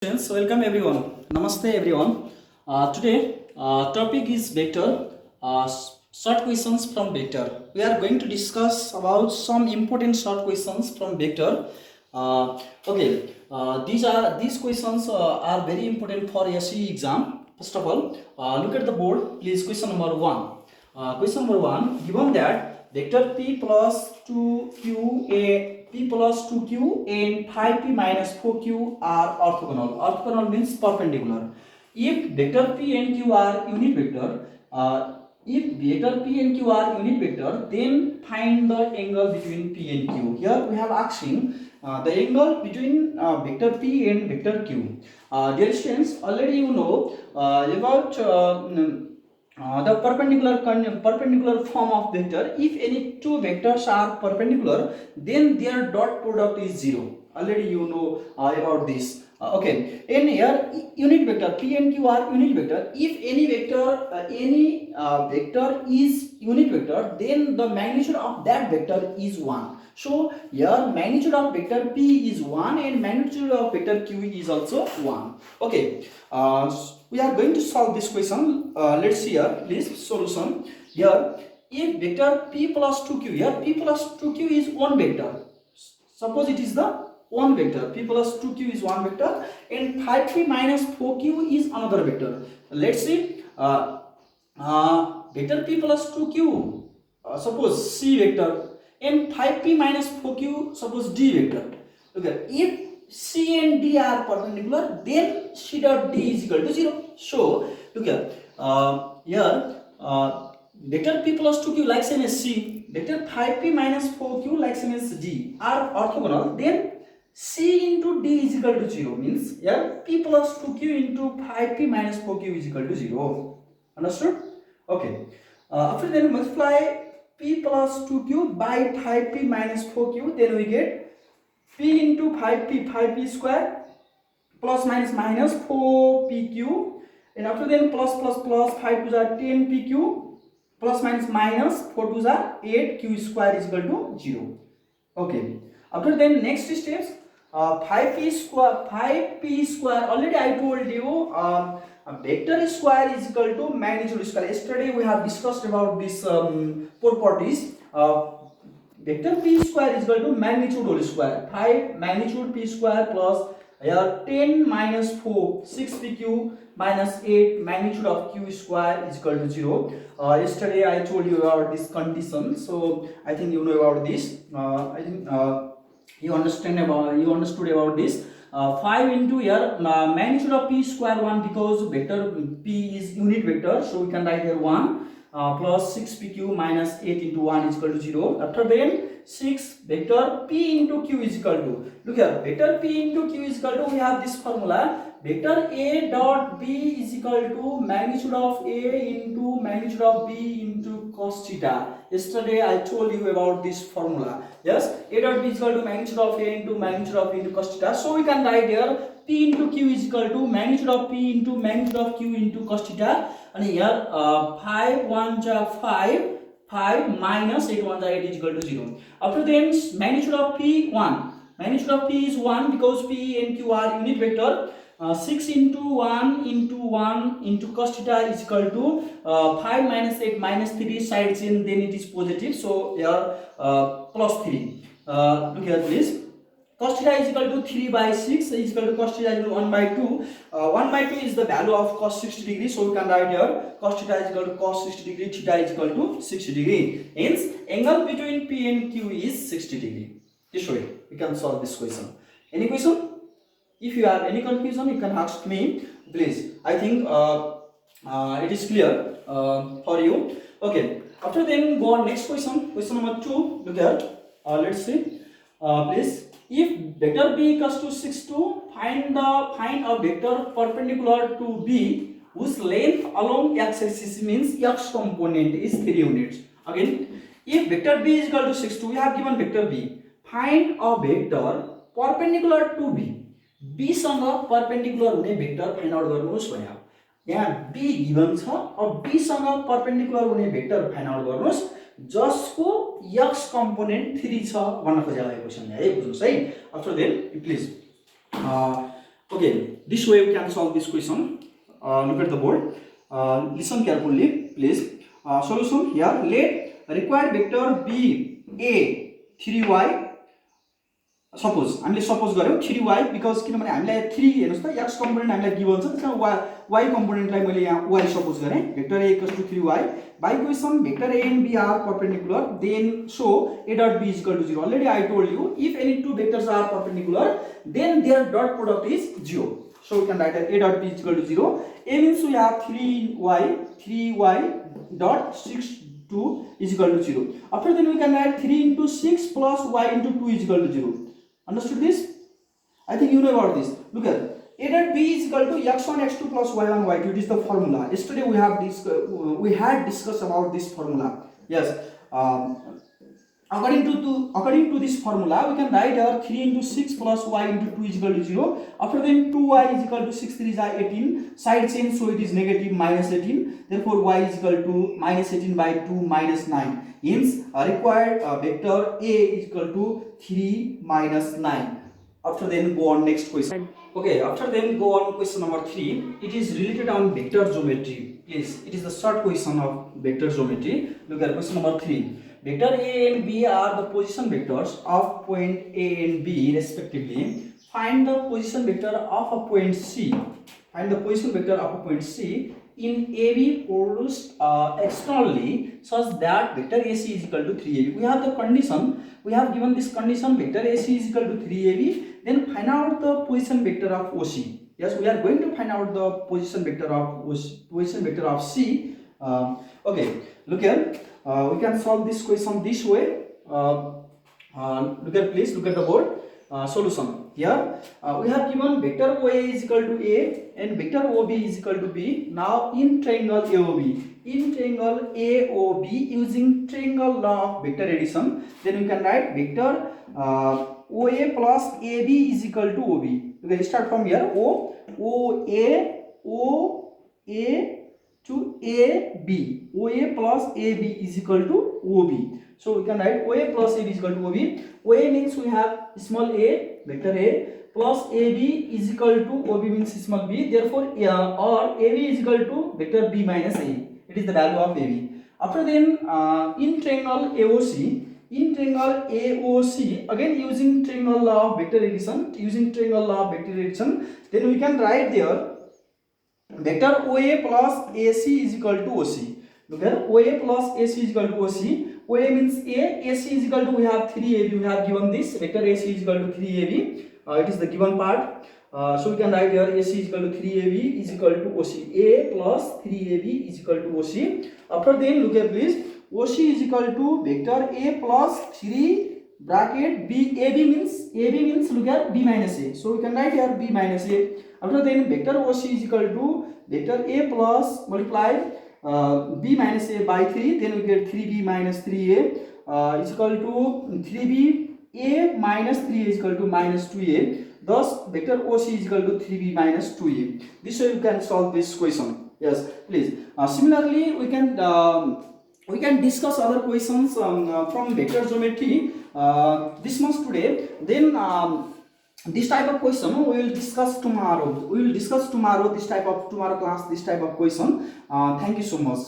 Friends, welcome everyone. Namaste everyone. Today topic is vector. Short questions from vector. We are going to discuss about some important short questions from vector. These questions are very important for SE exam. First of all, look at the board. Please, question number one. Question number one. Given that vector p plus 2qa p plus 2q and 5p minus 4q are orthogonal. Orthogonal means perpendicular. If vector p and q are unit vector, then find the angle between p and q. Here we have asking the angle between vector p and vector q. Dear students, already you know about the perpendicular form of vector. If any two vectors are perpendicular, then their dot product is 0. Already you know about this. Okay, in here unit vector p and q are unit vector. If any vector is unit vector, then the magnitude of that vector is 1. So here magnitude of vector p is 1 and magnitude of vector q is also 1. Okay, we are going to solve this question. Let's see here, please. Solution. Here, if vector p plus 2q, here p plus 2q is one vector. Suppose it is the one vector. P plus 2q is one vector and 5p minus 4q is another vector. Let's see. Vector p plus 2q, suppose c vector, and 5p minus 4q, suppose d vector. Okay, if c and d are perpendicular, then c dot d is equal to 0. So look here, vector p plus 2q like same as c, vector 5p minus 4q like same as d are orthogonal, then c into d is equal to 0, means here p plus 2q into 5p minus 4q is equal to 0. Understood? Okay. After then multiply p plus 2q by 5p minus 4q, then we get p into 5p square plus minus minus 4pq, and after then plus 5 to the 10pq plus minus 4 to the 8q square is equal to 0. Okay. After then next steps, 5p square. Already I told you vector square is equal to magnitude square. Yesterday we have discussed about this properties. Vector p square is equal to magnitude whole square. 5 magnitude p square plus here 10 minus 4 6pq minus 8 magnitude of q square is equal to 0. Yesterday I told you about this condition, so I think you know about this. I think you understood about this. 5 into here magnitude of p square 1, because vector p is unit vector, so we can write here 1 plus 6pq minus 8 into 1 is equal to 0. After then 6 vector p into q is equal to, look here, vector p into q is equal to, we have this formula, vector a dot b is equal to magnitude of a into magnitude of b into cos theta. Yesterday I told you about this formula. Yes, a dot b is equal to magnitude of a into magnitude of b into cos theta. So we can write here p into q is equal to magnitude of p into magnitude of q into cos theta. And here 5 1 5 minus 8 1 8 is equal to 0. After then magnitude of p 1. Magnitude of p is 1 because p and q are unit vector. 6 into 1 into cos theta is equal to 5 minus 8 minus 3 sides in, then it is positive, so here plus 3. Look here please. Cos theta is equal to 3 by 6 is equal to cos theta is equal to 1 by 2. 1 by 2 is the value of cos 60 degree, so we can write here cos theta is equal to cos 60 degree, theta is equal to 60 degree. Hence angle between p and q is 60 degree. This way we can solve this question. Any question? If you have any confusion, you can ask me, please. I think it is clear for you. Okay. After then go on next question. Question number 2. Look here. Let's see. Please. If vector b equals to 6 2, find a vector perpendicular to b whose length along x-axis, means x component is 3 units. Again, if vector b is equal to 6 2, we have given vector b. Find a vector perpendicular to b. b सँग perpendicular हुने vector find out गर्नुस् भन्या. यहाँ b given छ, अब b सँग perpendicular हुने vector find out गर्नुस् जसको x component 3 छ भन्न खोजेको क्वेशन है, बुझ्नुस् है. After then please Okay, this way we can solve this question. Look at the board. Listen carefully, please. Solution here. Let required vector be a 3y. Suppose हामीले suppose गर्यौं 3y because किनभने हामीलाई 3 हेर्नुस् त x component हामीलाई given छ त्यसमा y कम्पोनेन्टलाई मैले यहाँ y सपोज गरे vector a = 3y by question vector a and b are perpendicular then show a dot b is equal to 0. Already I told you if any two vectors are perpendicular then their dot product is 0. So we can write a dot b is equal to 0. A means we have 3y dot 6 2 is equal to 0. After then we can write 3 into 6 plus y into 2 is equal to 0. Understood this? I think you know about this. Look at a dot b is equal to x1 x2 plus y1 y2. It is the formula. Yesterday we had discussed about this formula. Yes. According to this formula, we can write here 3 into 6 plus y into 2 is equal to 0. After then 2y is equal to 6 3 is 18. Side change, so it is negative minus 18. Therefore y is equal to minus 18 by 2 minus 9. Hence required vector a is equal to 3 minus 9. After then go on next question. Okay, after then go on question number 3. It is related on vector geometry. Please, it is the short question of vector geometry. Look at question number 3. Vector a and b are the position vectors of point a and b respectively. Find the position vector of a point c. Find the position vector of a point c in AB produced externally such that vector AC is equal to 3AB. We have the condition, we have given this condition vector AC is equal to 3AB, then find out the position vector of OC. Yes, we are going to find out the position vector of C. Okay, look here, we can solve this question this way. Look at, please look at the board. Solution. Here we have given vector OA is equal to A and vector OB is equal to B. Now in triangle AOB, using triangle law of vector addition, then we can write vector OA plus AB is equal to OB. We can start from here. OA to AB. OA plus AB is equal to OB. So we can write OA plus AB is equal to OB. OA means we have small a, vector A, plus AB is equal to OB means small b. Therefore, or AB is equal to vector B minus A. It is the value of AB. After then, in triangle AOC, again using triangle law of vector addition, then we can write there vector OA plus AC is equal to OC. Look here, OA plus AC is equal to OC. OA means A, AC is equal to, we have 3AB, we have given this, vector AC is equal to 3AB, it is the given part. So we can write here AC is equal to 3AB is equal to OC. A plus 3AB is equal to OC. After then, look here please, OC is equal to vector A plus 3 bracket B. AB means look here B minus A. So we can write here B minus A. After then, vector OC is equal to vector A plus multiply b minus a by 3, then we get 3b minus 3a is equal to 3b a minus 3a is equal to minus 2a. Thus vector OC is equal to 3b minus 2a. This way you can solve this question. Yes, please. Similarly, we can discuss other questions from vector geometry this much today. Then this type of question we will discuss tomorrow. This type of tomorrow class, this type of question. Thank you so much.